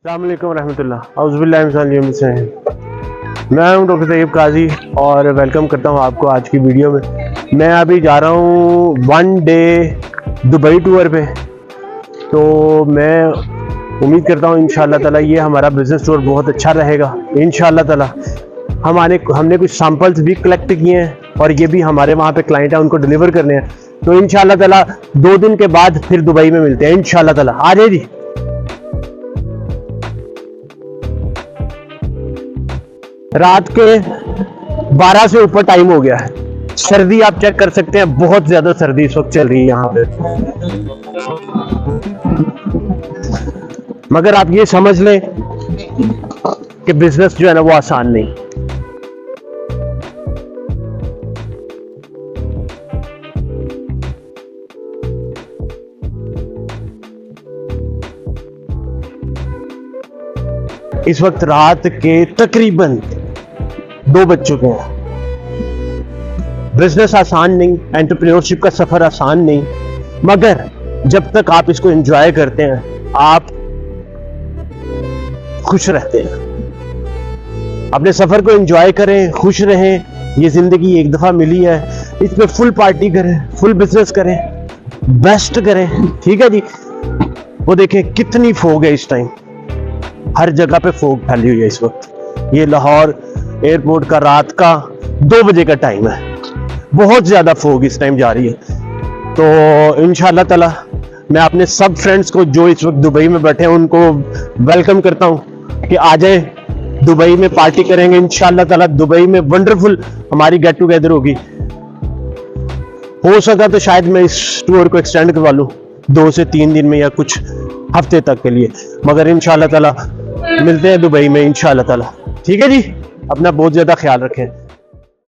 अस्सलाम वालेकुम रहमतुल्लाह औज़ुबिल्लाहि मिनश शैतानिर। मैं हूं डॉक्टर तैयब काजी और वेलकम करता हूं आपको आज की वीडियो में। मैं अभी जा रहा हूं 1 डे दुबई टूर पे, तो मैं उम्मीद करता हूं इंशाअल्लाह ताला ये हमारा बिज़नेस टूर बहुत अच्छा रहेगा इंशाअल्लाह ताला। हमने कुछ सैंपल्स भी कलेक्ट किए हैं और ये भी हमारे वहाँ पे क्लाइंट है, उनको डिलीवर करने हैं। तो इंशाअल्लाह ताला 2 दिन के बाद फिर दुबई में मिलते हैं इंशाअल्लाह ताला। आ जाइए जी। रात के 12 से ऊपर टाइम हो गया है। सर्दी आप चेक कर सकते हैं, बहुत ज्यादा सर्दी इस वक्त चल रही है यहाँ पे। मगर आप ये समझ लें कि बिजनेस जो है ना वो आसान नहीं। इस वक्त रात के तकरीबन 2 बज चुके हैं। बिजनेस आसान नहीं, एंटरप्रेन्योरशिप का सफर आसान नहीं, मगर जब तक आप इसको एंजॉय करते हैं आप खुश रहते हैं। अपने सफर को एंजॉय करें, खुश रहें। ये जिंदगी एक दफा मिली है, इसमें फुल पार्टी करें, फुल बिजनेस करें, बेस्ट करें। ठीक है जी। वो देखें कितनी फोग है इस टाइम, हर जगह पे फोग फैली हुई है इस वक्त। ये लाहौर एयरपोर्ट का रात का 2 बजे का टाइम है, बहुत ज्यादा फोग इस टाइम जा रही है। तो इंशाअल्लाह ताला मैं अपने सब फ्रेंड्स को जो इस वक्त दुबई में बैठे हैं उनको वेलकम करता हूं कि आ जाए, दुबई में पार्टी करेंगे इंशाअल्लाह ताला। दुबई में वंडरफुल हमारी गेट टुगेदर होगी। हो सका तो शायद मैं इस टूर को एक्सटेंड करवा लूं 2 से 3 दिन में या कुछ हफ्ते तक के लिए, मगर इंशाअल्लाह ताला मिलते हैं दुबई में इंशाअल्लाह ताला। ठीक है जी। अपना बहुत ज्यादा ख्याल रखें।